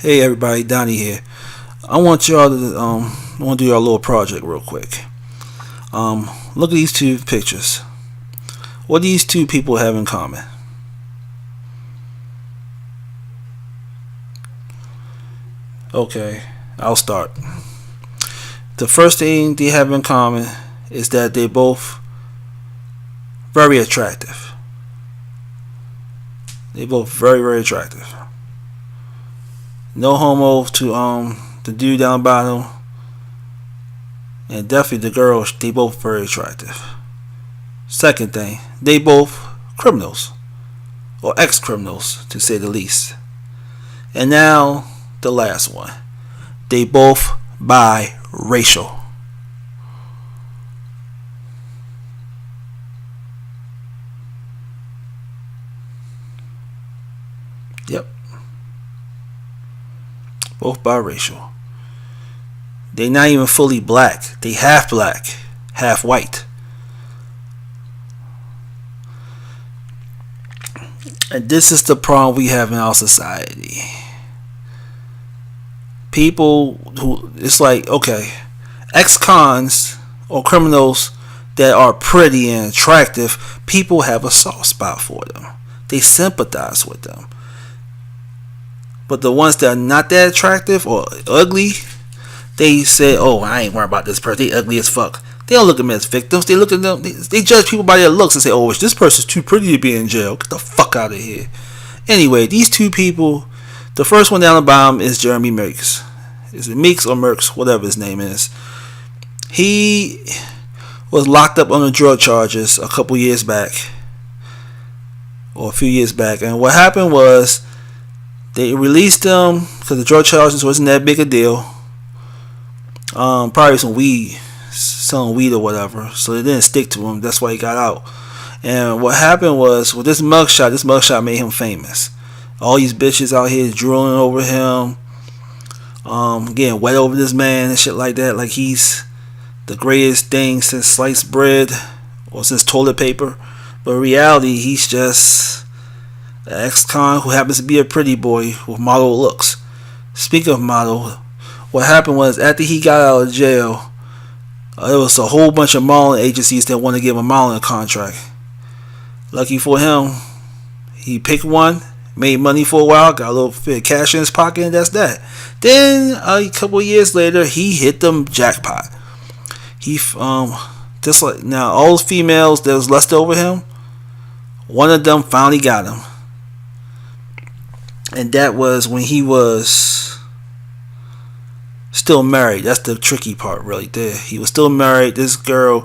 Hey everybody, Donnie here. I want y'all to I want to do y'all a little project real quick. Look at these two pictures. What do these two people have in common? Okay, I'll start. The first thing they have in common is that they both very attractive. They both very attractive. No homo to the dude down bottom, and definitely the girls. They both very attractive. Second thing, they both criminals or ex-criminals to say the least. And now the last one, they both biracial. Yep, both biracial. They not even fully black. They half black, half white. And this is the problem we have in our society. People who, it's like, okay, ex-cons or criminals that are pretty and attractive, people have a soft spot for them. They sympathize with them. But the ones that are not that attractive or ugly, they say, oh, I ain't worried about this person. They ugly as fuck. They don't look at them as victims. They look at them. They judge people by their looks and say, oh, this person's too pretty to be in jail. Get the fuck out of here. Anyway, these two people, the first one down the bottom is Jeremy Meeks. Is it Meeks or Merks? Whatever his name is. He was locked up on the drug charges a couple years back. Or a few years back. And what happened was, they released him because the drug charges wasn't that big a deal. Probably some weed, selling weed or whatever. So they didn't stick to him. That's why he got out. And what happened was, with this mugshot made him famous. All these bitches out here drooling over him, getting wet over this man and shit like that. Like he's the greatest thing since sliced bread or since toilet paper. But in reality, he's just an ex-con who happens to be a pretty boy with model looks. Speaking of model, what happened was after he got out of jail, there was a whole bunch of modeling agencies that wanted to give him a modeling contract. Lucky for him, he picked one, made money for a while, got a little bit of cash in his pocket, and that's that. Then a couple of years later, he hit them jackpot. He just like now, all those females that was lusted over him, one of them finally got him. And that was when he was still married. That's the tricky part right there. He was still married. This girl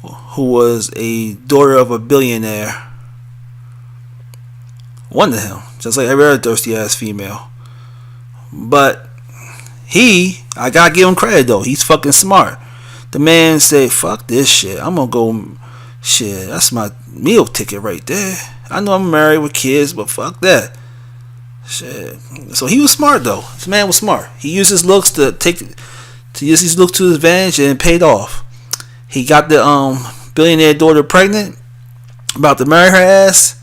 who was a daughter of a billionaire wanted him. Just like every other thirsty ass female. But I gotta give him credit though. He's fucking smart. The man said, fuck this shit. I'm gonna go, shit, that's my meal ticket right there. I know I'm married with kids, but fuck that. Shit. So he was smart though. This man was smart. He used his looks to use his looks to his advantage, and it paid off. He got the billionaire daughter pregnant, about to marry her ass,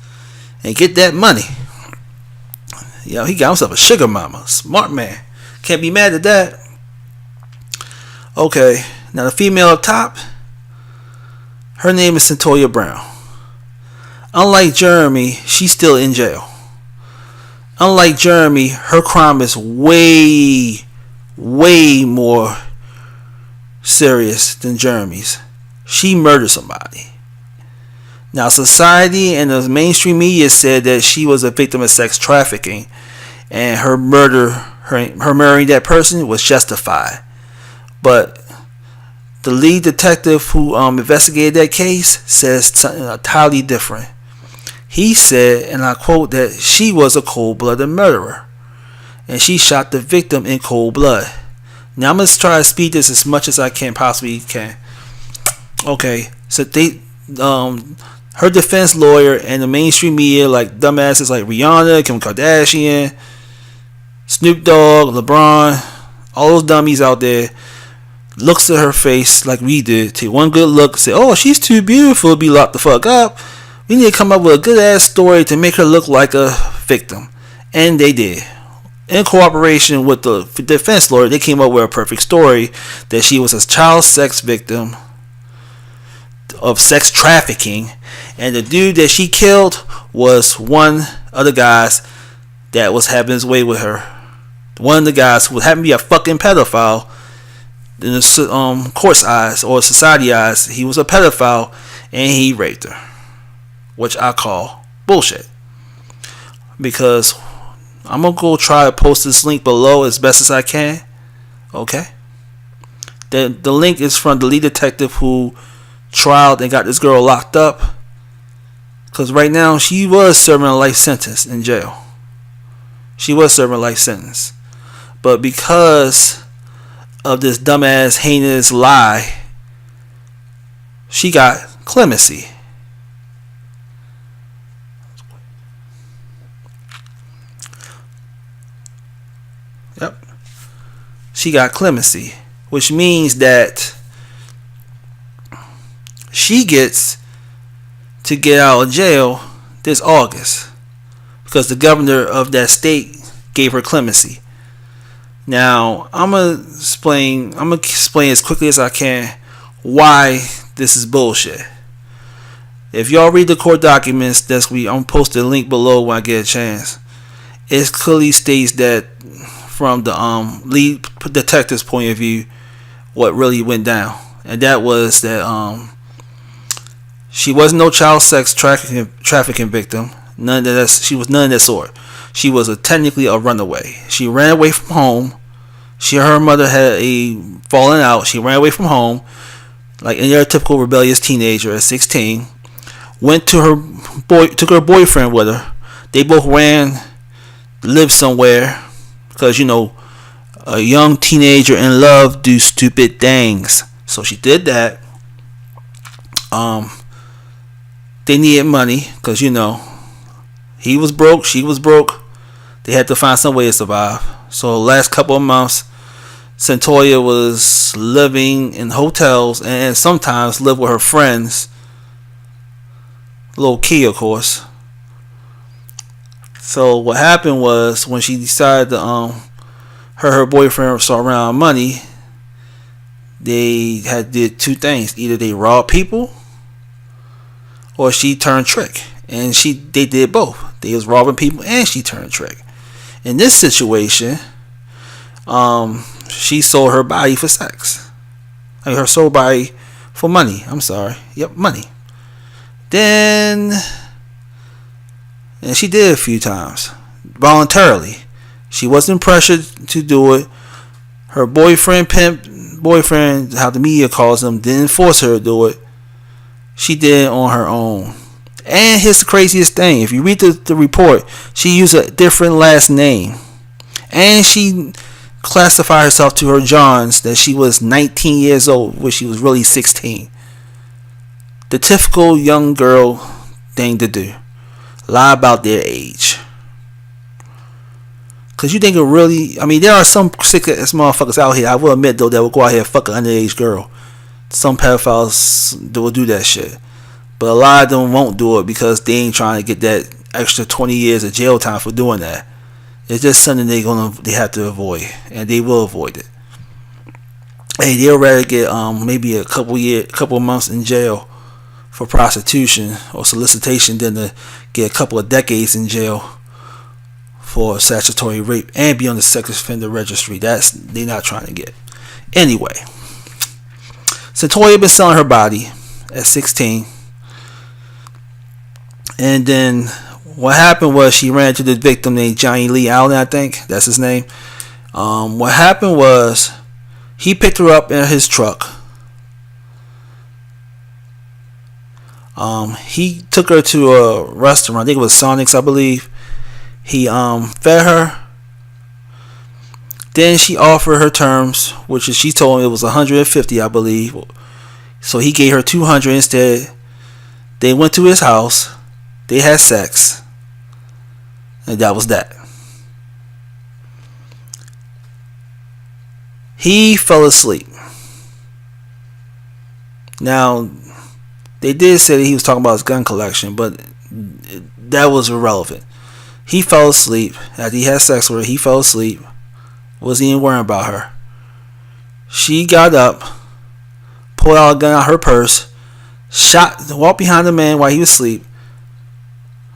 and get that money. Yo, he got himself a sugar mama. Smart man. Can't be mad at that. Okay, now the female up top, her name is Cyntoia Brown. Unlike Jeremy, she's still in jail. Unlike Jeremy, her crime is way more serious than Jeremy's. She murdered somebody. Now, society and the mainstream media said that she was a victim of sex trafficking, and her murdering that person was justified. But the lead detective who investigated that case says something entirely different. He said, and I quote, that she was a cold-blooded murderer, and she shot the victim in cold blood. Now I'm going to try to speed this as much as I possibly can. Okay, so her defense lawyer and the mainstream media, like dumbasses like Rihanna, Kim Kardashian, Snoop Dogg, LeBron, all those dummies out there, looks at her face like we did, take one good look, say, oh, she's too beautiful to be locked the fuck up. We need to come up with a good ass story to make her look like a victim. And they did. in cooperation with the defense lawyer, they came up with a perfect story that she was a child sex victim of sex trafficking, and the dude that she killed was one of the guys that was having his way with her. One of the guys who happened to be a fucking pedophile in the court's eyes or society eyes. He was a pedophile and he raped her, which I call bullshit. Because I'm gonna go try to post this link below as best as I can. Okay. The link is from the lead detective who trialed and got this girl locked up. Because right now she was serving a life sentence in jail. She was serving a life sentence. But because of this dumbass, heinous lie, she got clemency. Yep. She got clemency, which means that she gets to get out of jail this August because the governor of that state gave her clemency. Now, I'm gonna explain as quickly as I can why this is bullshit. If y'all read the court documents, I'm gonna post a link below when I get a chance. It clearly states that from the lead detective's point of view, what really went down, and that was that she was no child sex trafficking victim. She was none of that sort. She was technically a runaway. She ran away from home. Her mother had a falling out. She ran away from home, like any other typical rebellious teenager at 16. Took her boyfriend with her. They both lived somewhere, because a young teenager in love do stupid things. So she did that. They needed money because he was broke, she was broke. They had to find some way to survive. So the last couple of months, Cyntoia was living in hotels and sometimes lived with her friends. Low key, of course. So what happened was, when she decided to her boyfriend saw around money, they did two things. Either they robbed people or she turned trick. And they did both. They was robbing people and she turned trick. In this situation, she sold her body for sex. Her soul body for money. I'm sorry. Yep, money. And she did it a few times voluntarily. She wasn't pressured to do it. Her boyfriend, how the media calls him, didn't force her to do it. She did it on her own. And here's the craziest thing. If you read the report, she used a different last name. And she classified herself to her Johns that she was 19 years old, when she was really 16. The typical young girl thing to do. Lie about their age. Because you think it really... there are some sick ass motherfuckers out here, I will admit though, that will go out here and fuck an underage girl. Some pedophiles will do that shit. But a lot of them won't do it because they ain't trying to get that extra 20 years of jail time for doing that. It's just something they have to avoid, and they will avoid it. Hey, they'll rather get maybe a couple months in jail for prostitution or solicitation than to get a couple of decades in jail for statutory rape and be on the sex offender registry. That's they're not trying to get. Anyway, Cyntoia been selling her body at 16. And then what happened was she ran into this victim named Johnny Lee Allen, I think that's his name. What happened was he picked her up in his truck. He took her to a restaurant. I think it was Sonic's, I believe. He fed her. Then she offered her terms, which is, she told him it was $150, I believe. So he gave her $200 instead. They went to his house. They had sex. And that was that. He fell asleep. Now, they did say that he was talking about his gun collection, but that was irrelevant. He fell asleep. After he had sex with her, he fell asleep. Wasn't even worrying about her. She got up, pulled out a gun out her purse, walked behind the man while he was asleep,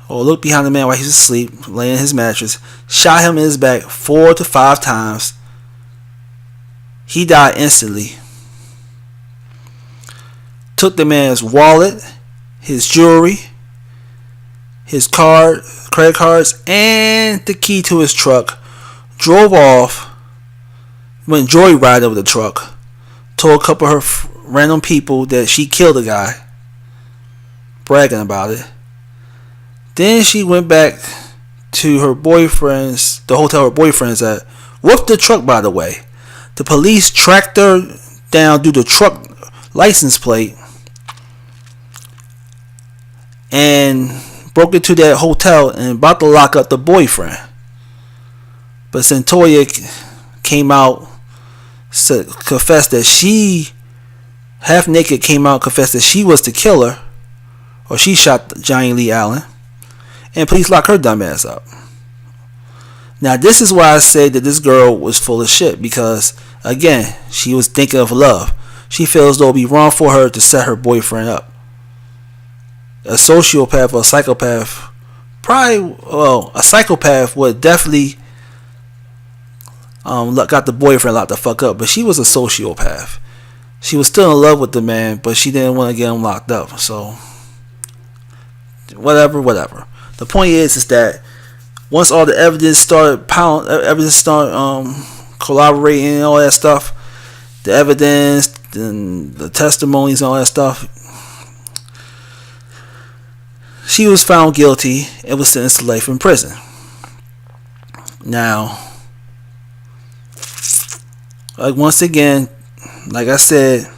or looked behind the man while he was asleep, laying in his mattress, shot him in his back 4 to 5 times. He died instantly. Took the man's wallet, his jewelry, his credit cards, and the key to his truck. Drove off, went joyride over the truck. Told a couple of her random people that she killed a guy, bragging about it. Then she went back to her boyfriend's, the hotel her boyfriend's at, with the truck, by the way. The police tracked her down through the truck license plate and broke into that hotel and about to lock up the boyfriend. But Cyntoia came out, confessed that she, half naked, came out, confessed that she was the killer, or she shot Johnny Lee Allen, and police locked her dumb ass up. Now this is why I say that this girl was full of shit, because again, she was thinking of love. She feels though it would be wrong for her to set her boyfriend up. A sociopath or a psychopath, a psychopath would definitely got the boyfriend locked the fuck up, but she was a sociopath. She was still in love with the man, but she didn't want to get him locked up. So whatever. The point is that once all the evidence started collaborating and all that stuff, the evidence and the testimonies and all that stuff, she was found guilty and was sentenced to life in prison. Now, once again, like I said,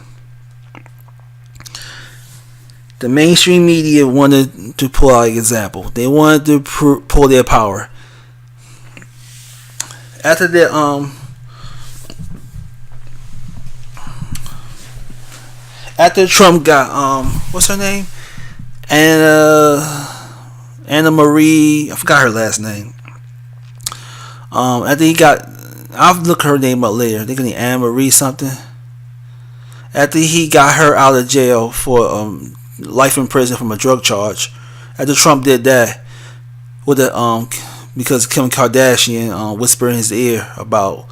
the mainstream media wanted to pull out an example. They wanted to pull their power. After Trump got what's her name? Anna Marie, I forgot her last name. After he got, I'll look her name up later. I think her name Anna Marie something. After he got her out of jail for life in prison from a drug charge, after Trump did that with the because Kim Kardashian whispered in his ear about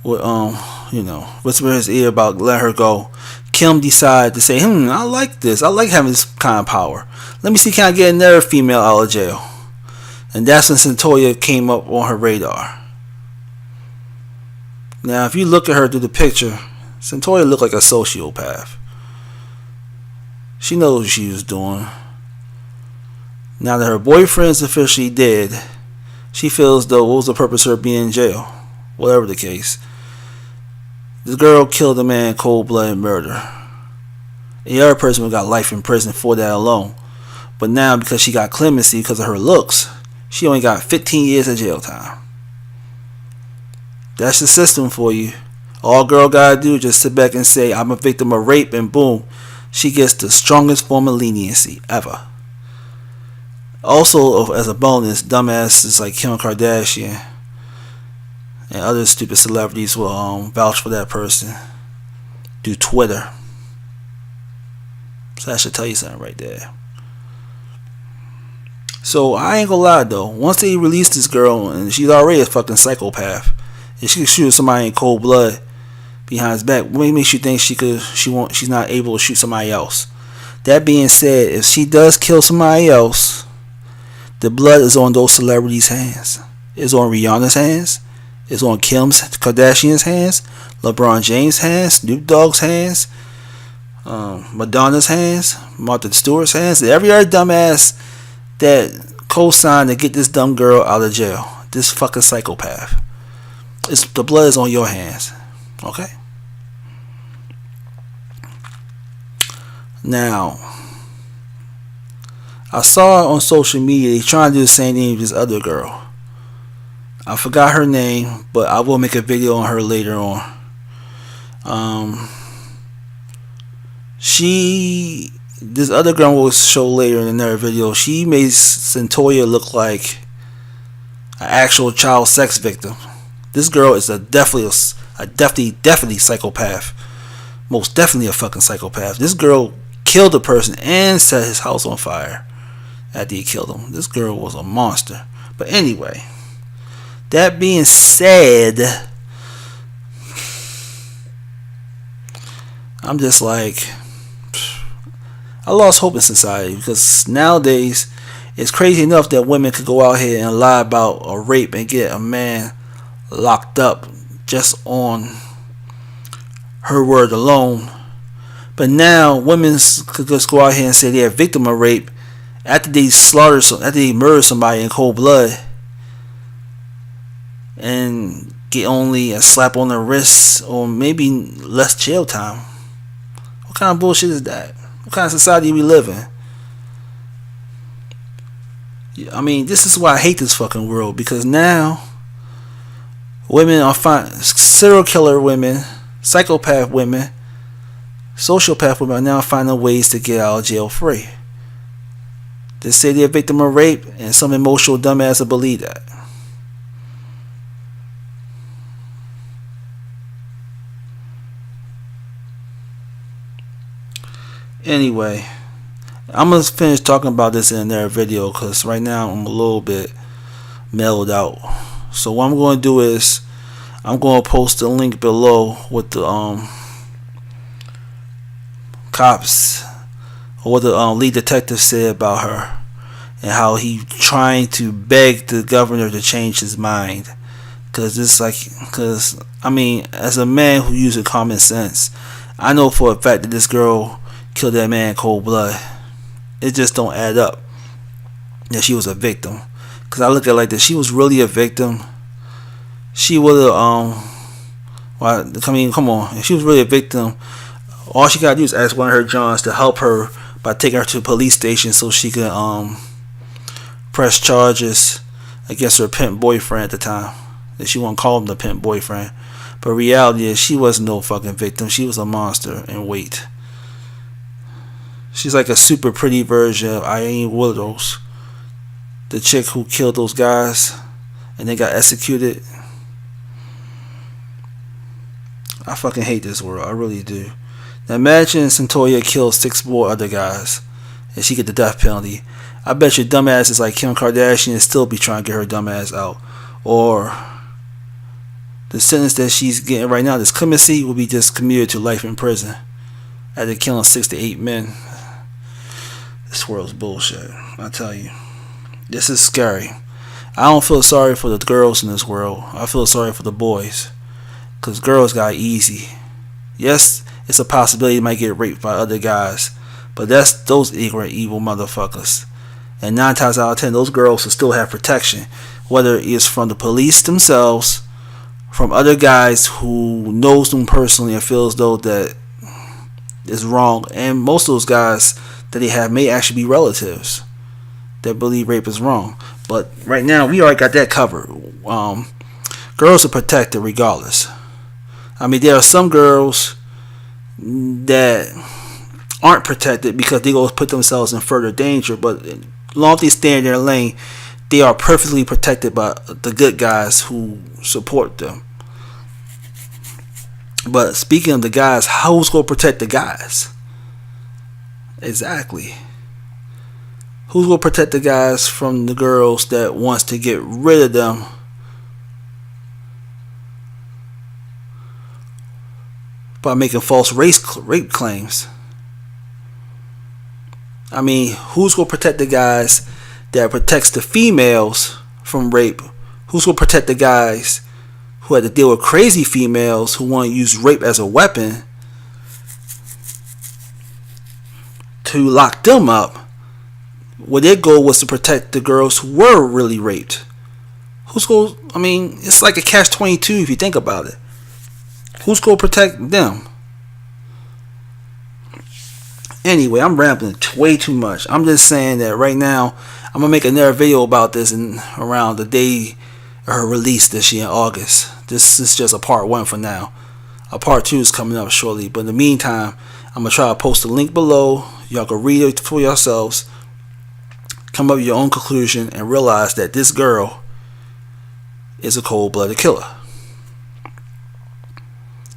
whispered in his ear about letting her go, Kim decided to say, I like this. I like having this kind of power. Let me see, can I get another female out of jail? And that's when Cyntoia came up on her radar. Now, if you look at her through the picture, Cyntoia looked like a sociopath. She knows what she was doing. Now that her boyfriend's officially dead, she feels though, what was the purpose of her being in jail? Whatever the case. This girl killed a man in cold-blooded murder. The other person got life in prison for that alone. But now, because she got clemency because of her looks, she only got 15 years of jail time. That's the system for you. All girl gotta do is just sit back and say, I'm a victim of rape, and boom, she gets the strongest form of leniency ever. Also, as a bonus, dumbasses like Kim Kardashian and other stupid celebrities will vouch for that person through Twitter. So that should tell you something right there. So I ain't gonna lie though, once they release this girl, and she's already a fucking psychopath, and she can shoot somebody in cold blood behind his back, what makes you think she's not able to shoot somebody else? That being said, if she does kill somebody else, the blood is on those celebrities' hands. It's on Rihanna's hands. It's on Kim Kardashian's hands, LeBron James' hands, Snoop Dogg's hands, Madonna's hands, Martha Stewart's hands, every other dumbass that co-signed to get this dumb girl out of jail. This fucking psychopath. The blood is on your hands. Okay? Now, I saw on social media he's trying to do the same thing with this other girl. I forgot her name, but I will make a video on her later on. This other girl will show later in another video. She made Cyntoia look like an actual child sex victim. This girl is definitely psychopath. Most definitely a fucking psychopath. This girl killed a person and set his house on fire after he killed him. This girl was a monster. But anyway, that being said, I'm just like, I lost hope in society, because nowadays it's crazy enough that women could go out here and lie about a rape and get a man locked up just on her word alone. But now women could just go out here and say they're a victim of rape after they murder somebody in cold blood and get only a slap on the wrist or maybe less jail time. What kind of bullshit is that? What kind of society we live in? I mean, this is why I hate this fucking world, because now women are serial killer women, psychopath women, sociopath women are now finding ways to get out of jail free. They say they're a victim of rape, and some emotional dumbass will believe that. Anyway, I'm going to finish talking about this in another video, because right now I'm a little bit mellowed out. So what I'm going to do is I'm going to post a link below with the cops, or what the lead detective said about her, and how he trying to beg the governor to change his mind. Because I mean, as a man who uses common sense, I know for a fact that this girl killed that man in cold blood. It just don't add up that she was a victim. Because I look at it like this: she was really a victim, she would have come on, if she was really a victim, all she gotta do is ask one of her Johns to help her by taking her to the police station so she could press charges against her pimp boyfriend at the time. That she won't call him the pimp boyfriend, but reality is she wasn't no fucking victim. She was a monster in wait. She's like a super pretty version of Eileen Wuornos, the chick who killed those guys and they got executed. I fucking hate this world. I really do. Now imagine Cyntoia killed 6 more other guys and she get the death penalty. I bet your dumb ass is like Kim Kardashian and still be trying to get her dumb ass out. Or the sentence that she's getting right now, this Clemency, will be just commuted to life in prison after killing 6 to 8 men. This world's bullshit, I tell you. This is scary. I don't feel sorry for the girls in this world. I feel sorry for the boys. Because girls got easy. Yes, it's a possibility they might get raped by other guys. But that's those ignorant, evil motherfuckers. And 9 times out of 10, those girls will still have protection. Whether it's from the police themselves, from other guys who knows them personally and feels though that is wrong. And most of those guys that they have may actually be relatives that believe rape is wrong. But right now, we already got that covered. Girls are protected regardless. I mean, there are some girls that aren't protected because they go put themselves in further danger. But as long as they stay in their lane, they are perfectly protected by the good guys who support them. But speaking of the guys, who's going to protect the guys? Exactly. Who's going to protect the guys from the girls that wants to get rid of them by making false rape claims? I mean, who's going to protect the guys that protects the females from rape? Who's going to protect the guys who had to deal with crazy females who want to use rape as a weapon to lock them up, where their goal was to protect the girls who were really raped? Who's going? I mean, it's like a catch-22 if you think about it. Who's going to protect them? Anyway, I'm rambling way too much. I'm just saying that right now, I'm going to make another video about this in around the day of her release this year in August. This is just a part 1 for now. A part 2 is coming up shortly. But in the meantime, I'm going to try to post a link below. Y'all can read it for yourselves. Come up with your own conclusion and realize that this girl is a cold-blooded killer.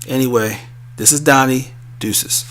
Anyway, this is Donnie. Deuces.